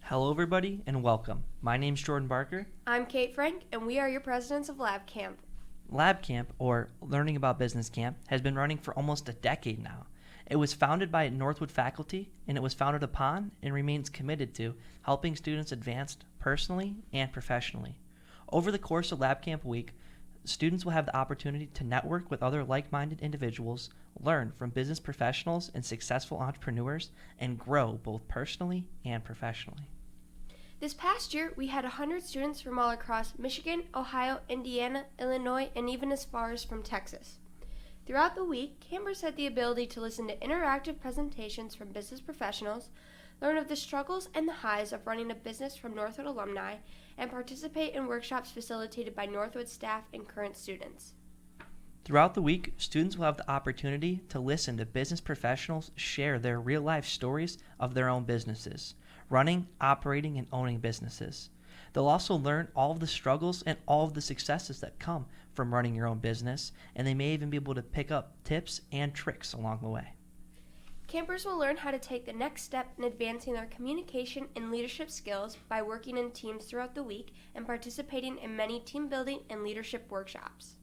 Hello, everybody, and welcome. My name's Jordan Barker. I'm Kate Frank, and we are your presidents of Lab Camp. Lab Camp, or Learning About Business Camp, has been running for almost a decade now. It was founded by Northwood faculty, and it was founded upon and remains committed to helping students advance personally and professionally. Over the course of Lab Camp Week, students will have the opportunity to network with other like-minded individuals, learn from business professionals and successful entrepreneurs, and grow both personally and professionally. This past year, we had 100 students from all across Michigan, Ohio, Indiana, Illinois, and even as far as from Texas. Throughout the week, campers had the ability to listen to interactive presentations from business professionals, learn of the struggles and the highs of running a business from Northwood alumni, and participate in workshops facilitated by Northwood staff and current students. Throughout the week, students will have the opportunity to listen to business professionals share their real-life stories of their own businesses, running, operating, and owning businesses. They'll also learn all of the struggles and all of the successes that come from running your own business, and they may even be able to pick up tips and tricks along the way. Campers will learn how to take the next step in advancing their communication and leadership skills by working in teams throughout the week and participating in many team building and leadership workshops.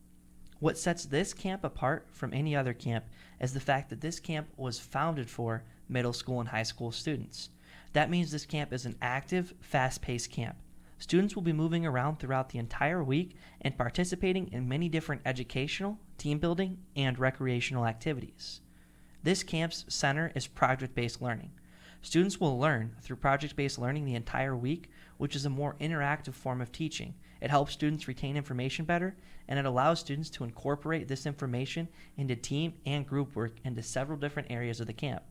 What sets this camp apart from any other camp is the fact that this camp was founded for middle school and high school students. That means this camp is an active, fast-paced camp. Students will be moving around throughout the entire week and participating in many different educational, team building, and recreational activities. This camp's center is project-based learning. Students will learn through project-based learning the entire week, which is a more interactive form of teaching. It helps students retain information better, and it allows students to incorporate this information into team and group work into several different areas of the camp.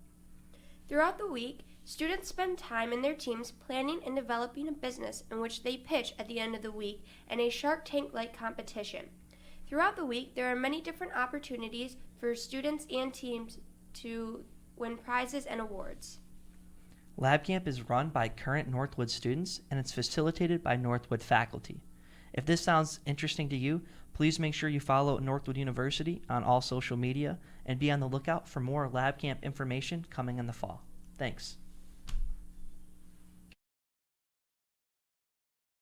Throughout the week, students spend time in their teams planning and developing a business in which they pitch at the end of the week in a Shark Tank-like competition. Throughout the week, there are many different opportunities for students and teams to win prizes and awards. Lab Camp is run by current Northwood students, and it's facilitated by Northwood faculty. If this sounds interesting to you, please make sure you follow Northwood University on all social media and be on the lookout for more Lab Camp information coming in the fall. Thanks.